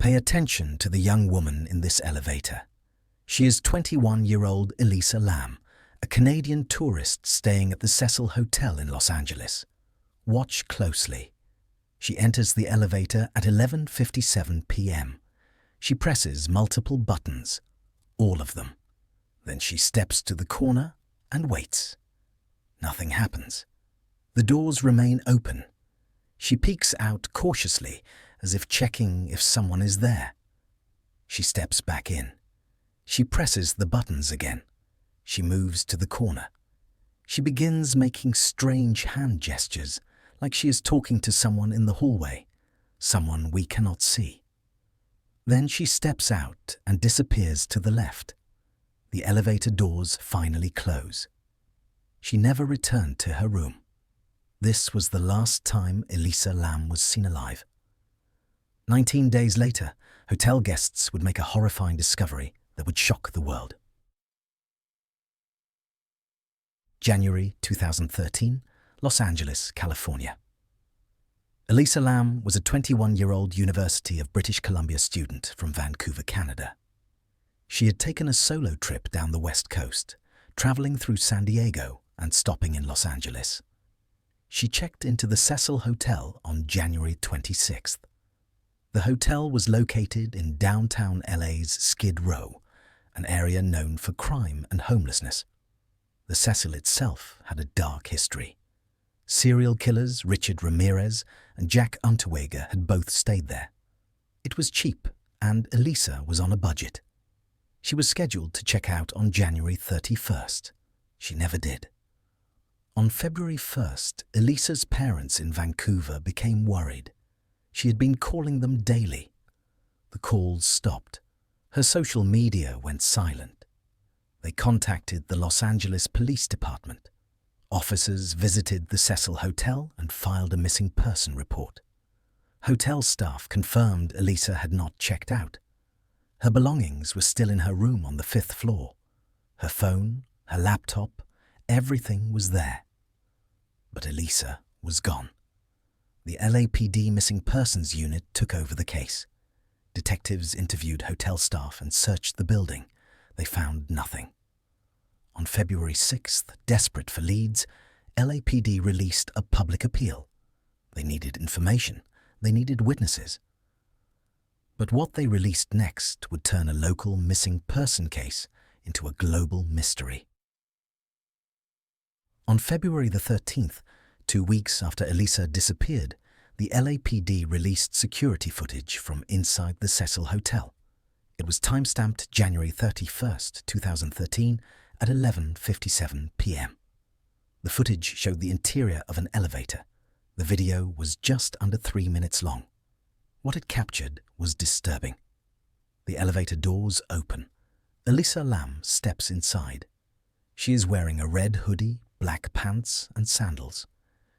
Pay attention to the young woman in this elevator. She is 21-year-old Elisa Lam, a Canadian tourist staying at the Cecil Hotel in Los Angeles. Watch closely. She enters the elevator at 11:57 p.m. She presses multiple buttons, all of them. Then she steps to the corner and waits. Nothing happens. The doors remain open. She peeks out cautiously, as if checking if someone is there. She steps back in. She presses the buttons again. She moves to the corner. She begins making strange hand gestures, like she is talking to someone in the hallway, someone we cannot see. Then she steps out and disappears to the left. The elevator doors finally close. She never returned to her room. This was the last time Elisa Lam was seen alive. 19 days later, hotel guests would make a horrifying discovery that would shock the world. January 2013, Los Angeles, California. Elisa Lam was a 21-year-old University of British Columbia student from Vancouver, Canada. She had taken a solo trip down the West Coast, traveling through San Diego and stopping in Los Angeles. She checked into the Cecil Hotel on January 26th. The hotel was located in downtown LA's Skid Row, an area known for crime and homelessness. The Cecil itself had a dark history. Serial killers Richard Ramirez and Jack Unterweger had both stayed there. It was cheap, and Elisa was on a budget. She was scheduled to check out on January 31st. She never did. On February 1st, Elisa's parents in Vancouver became worried. She had been calling them daily. The calls stopped. Her social media went silent. They contacted the Los Angeles Police Department. Officers visited the Cecil Hotel and filed a missing person report. Hotel staff confirmed Elisa had not checked out. Her belongings were still in her room on the 5th floor. Her phone, her laptop, everything was there. But Elisa was gone. The LAPD Missing Persons Unit took over the case. Detectives interviewed hotel staff and searched the building. They found nothing. On February 6th, desperate for leads, LAPD released a public appeal. They needed information. They needed witnesses. But what they released next would turn a local missing person case into a global mystery. On February the 13th, 2 weeks after Elisa disappeared, the LAPD released security footage from inside the Cecil Hotel. It was time-stamped January 31st, 2013 at 11:57 p.m. The footage showed the interior of an elevator. The video was just under 3 minutes long. What it captured was disturbing. The elevator doors open. Elisa Lam steps inside. She is wearing a red hoodie, black pants, and sandals.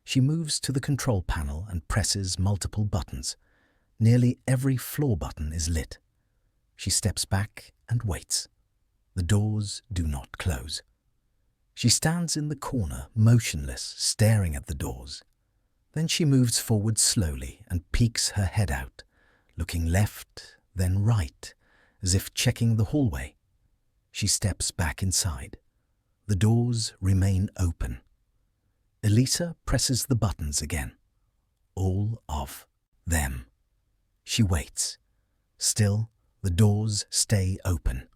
She moves to the control panel and presses multiple buttons. Nearly every floor button is lit. She steps back and waits. The doors do not close. She stands in the corner, motionless, staring at the doors. Then she moves forward slowly and peeks her head out, looking left, then right, as if checking the hallway. She steps back inside. The doors remain open. Elisa presses the buttons again. All of them. She waits. Still, the doors stay open.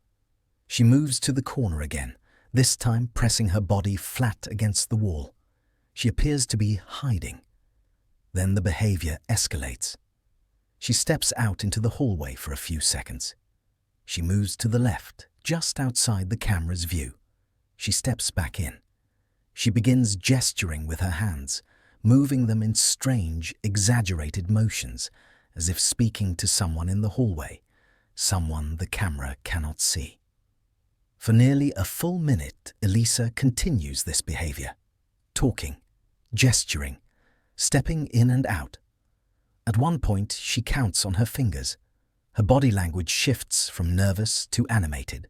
She moves to the corner again, this time pressing her body flat against the wall. She appears to be hiding. Then the behavior escalates. She steps out into the hallway for a few seconds. She moves to the left, just outside the camera's view. She steps back in. She begins gesturing with her hands, moving them in strange, exaggerated motions, as if speaking to someone in the hallway, someone the camera cannot see. For nearly a full minute, Elisa continues this behavior, talking, gesturing, stepping in and out. At one point, she counts on her fingers. Her body language shifts from nervous to animated.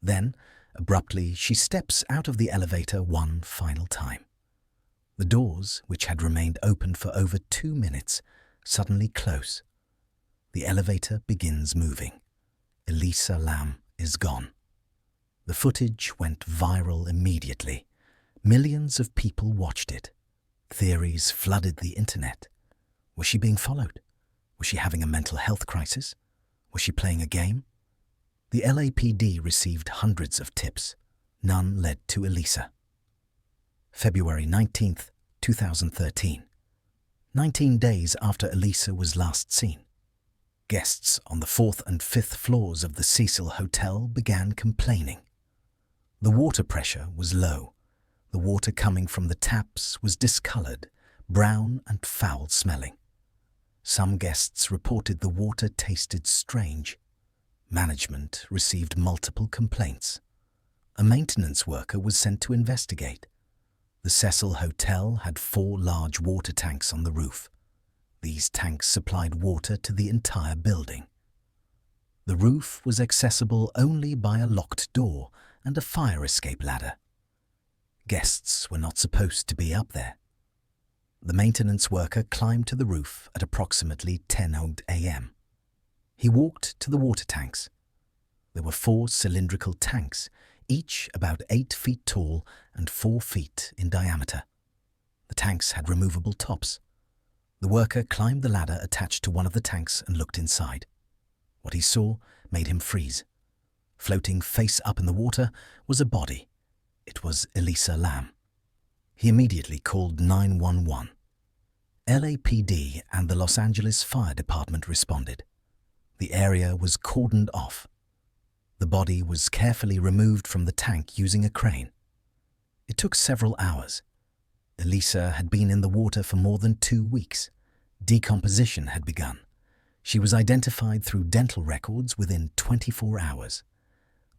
Then, abruptly, she steps out of the elevator one final time. The doors, which had remained open for over 2 minutes, suddenly close. The elevator begins moving. Elisa Lam is gone. The footage went viral immediately. Millions of people watched it. Theories flooded the internet. Was she being followed? Was she having a mental health crisis? Was she playing a game? The LAPD received hundreds of tips. None led to Elisa. February 19th, 2013. 19 days after Elisa was last seen. Guests on the 4th and 5th floors of the Cecil Hotel began complaining. The water pressure was low. The water coming from the taps was discolored, brown and foul-smelling. Some guests reported the water tasted strange. Management received multiple complaints. A maintenance worker was sent to investigate. The Cecil Hotel had 4 large water tanks on the roof. These tanks supplied water to the entire building. The roof was accessible only by a locked door and a fire escape ladder. Guests were not supposed to be up there. The maintenance worker climbed to the roof at approximately 10 a.m. He walked to the water tanks. There were 4 cylindrical tanks, each about 8 feet tall and 4 feet in diameter. The tanks had removable tops. The worker climbed the ladder attached to one of the tanks and looked inside. What he saw made him freeze. Floating face up in the water was a body. It was Elisa Lam. He immediately called 911. LAPD and the Los Angeles Fire Department responded. The area was cordoned off. The body was carefully removed from the tank using a crane. It took several hours. Elisa had been in the water for more than 2 weeks. Decomposition had begun. She was identified through dental records within 24 hours.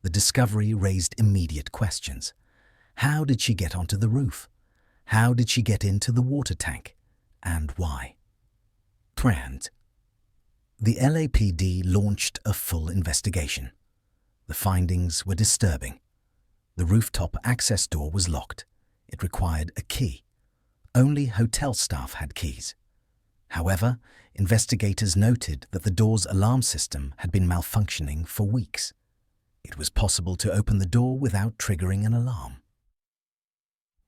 The discovery raised immediate questions. How did she get onto the roof? How did she get into the water tank? And why? Trend. The LAPD launched a full investigation. The findings were disturbing. The rooftop access door was locked. It required a key. Only hotel staff had keys. However, investigators noted that the door's alarm system had been malfunctioning for weeks. It was possible to open the door without triggering an alarm.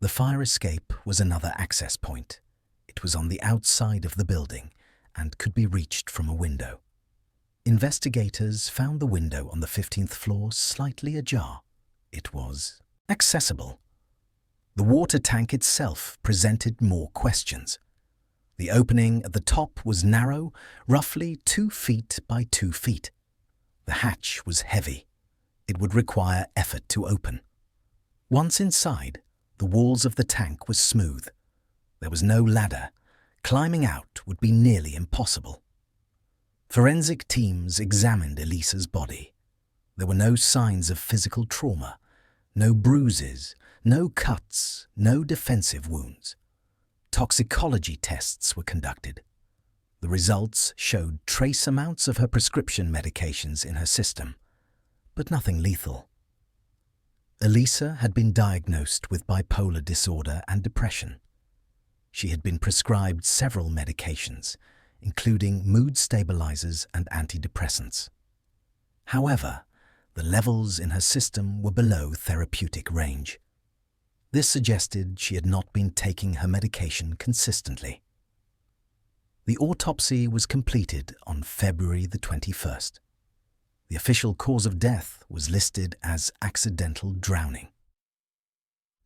The fire escape was another access point. It was on the outside of the building and could be reached from a window. Investigators found the window on the 15th floor slightly ajar. It was accessible. The water tank itself presented more questions. The opening at the top was narrow, roughly 2 feet by 2 feet. The hatch was heavy. It would require effort to open. Once inside, the walls of the tank were smooth. There was no ladder. Climbing out would be nearly impossible. Forensic teams examined Elisa's body. There were no signs of physical trauma, no bruises, no cuts, no defensive wounds. Toxicology tests were conducted. The results showed trace amounts of her prescription medications in her system, but nothing lethal. Elisa had been diagnosed with bipolar disorder and depression. She had been prescribed several medications, including mood stabilizers and antidepressants. However, the levels in her system were below therapeutic range. This suggested she had not been taking her medication consistently. The autopsy was completed on February the 21st. The official cause of death was listed as accidental drowning.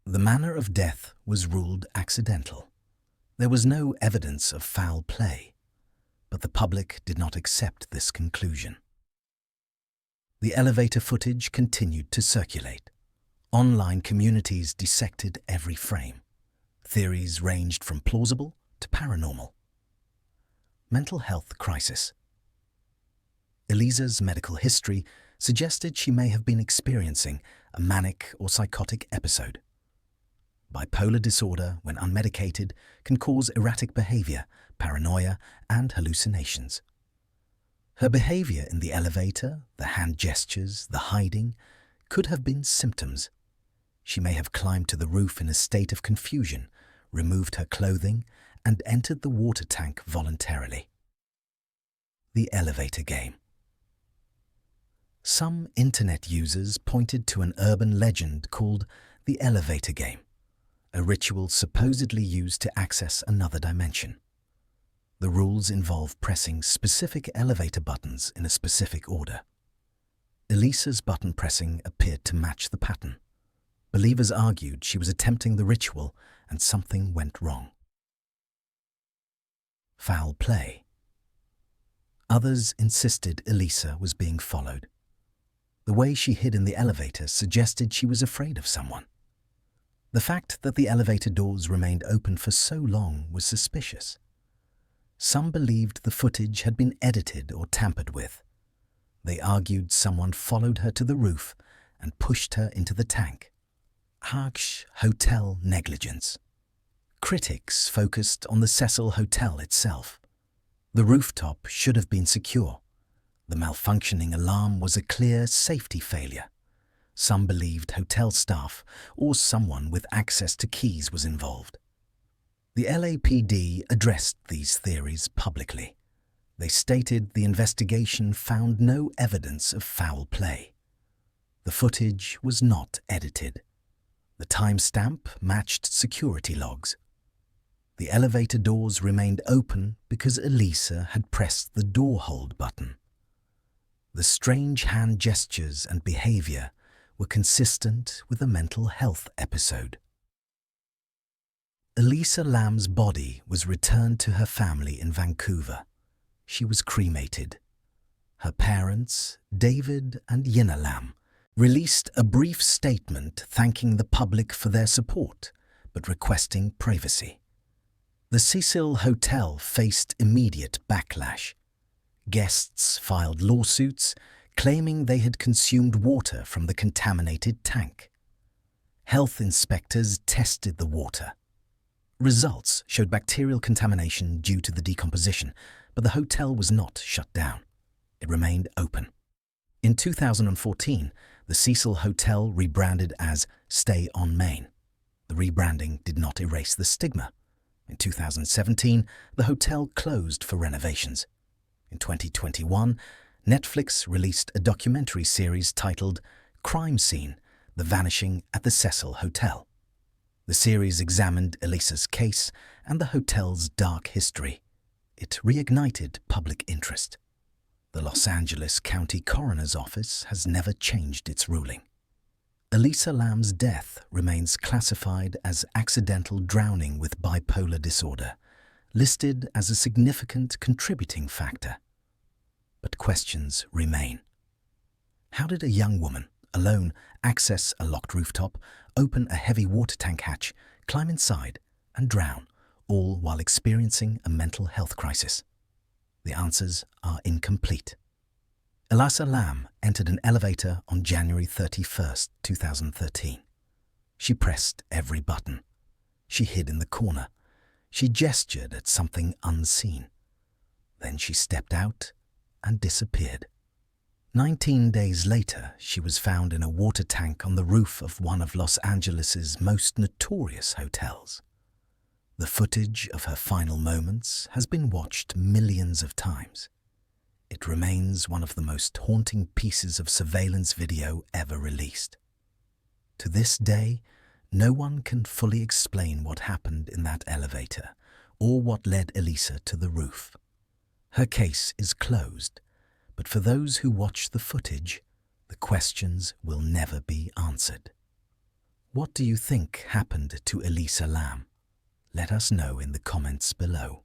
The manner of death was ruled accidental. There was no evidence of foul play, but the public did not accept this conclusion. The elevator footage continued to circulate. Online communities dissected every frame. Theories ranged from plausible to paranormal. Mental health crisis. Elisa's medical history suggested she may have been experiencing a manic or psychotic episode. Bipolar disorder, when unmedicated, can cause erratic behavior, paranoia, and hallucinations. Her behavior in the elevator, the hand gestures, the hiding, could have been symptoms. She may have climbed to the roof in a state of confusion, removed her clothing, and entered the water tank voluntarily. The elevator game. Some internet users pointed to an urban legend called the elevator game, a ritual supposedly used to access another dimension. The rules involve pressing specific elevator buttons in a specific order. Elisa's button pressing appeared to match the pattern. Believers argued she was attempting the ritual and something went wrong. Foul play. Others insisted Elisa was being followed. The way she hid in the elevator suggested she was afraid of someone. The fact that the elevator doors remained open for so long was suspicious. Some believed the footage had been edited or tampered with. They argued someone followed her to the roof and pushed her into the tank. Was Hotel negligence. Critics focused on the Cecil Hotel itself. The rooftop should have been secure. The malfunctioning alarm was a clear safety failure. Some believed hotel staff or someone with access to keys was involved. The LAPD addressed these theories publicly. They stated the investigation found no evidence of foul play. The footage was not edited. The timestamp matched security logs. The elevator doors remained open because Elisa had pressed the door hold button. The strange hand gestures and behavior were consistent with a mental health episode. Elisa Lam's body was returned to her family in Vancouver. She was cremated. Her parents, David and Yina Lam, released a brief statement thanking the public for their support, but requesting privacy. The Cecil Hotel faced immediate backlash. Guests filed lawsuits claiming they had consumed water from the contaminated tank. Health inspectors tested the water. Results showed bacterial contamination due to the decomposition, but the hotel was not shut down. It remained open. In 2014, the Cecil Hotel rebranded as Stay on Main. The rebranding did not erase the stigma. In 2017, the hotel closed for renovations. In 2021, Netflix released a documentary series titled Crime Scene: The Vanishing at the Cecil Hotel. The series examined Elisa's case and the hotel's dark history. It reignited public interest. The Los Angeles County Coroner's Office has never changed its ruling. Elisa Lam's death remains classified as accidental drowning with bipolar disorder, listed as a significant contributing factor. But questions remain. How did a young woman, alone, access a locked rooftop, open a heavy water tank hatch, climb inside, and drown, all while experiencing a mental health crisis? The answers are incomplete. Elisa Lam entered an elevator on January 31, 2013. She pressed every button. She hid in the corner. She gestured at something unseen. Then she stepped out and disappeared. 19 days later, she was found in a water tank on the roof of one of Los Angeles' most notorious hotels. The footage of her final moments has been watched millions of times. It remains one of the most haunting pieces of surveillance video ever released. To this day, no one can fully explain what happened in that elevator or what led Elisa to the roof. Her case is closed, but for those who watch the footage, the questions will never be answered. What do you think happened to Elisa Lam? Let us know in the comments below.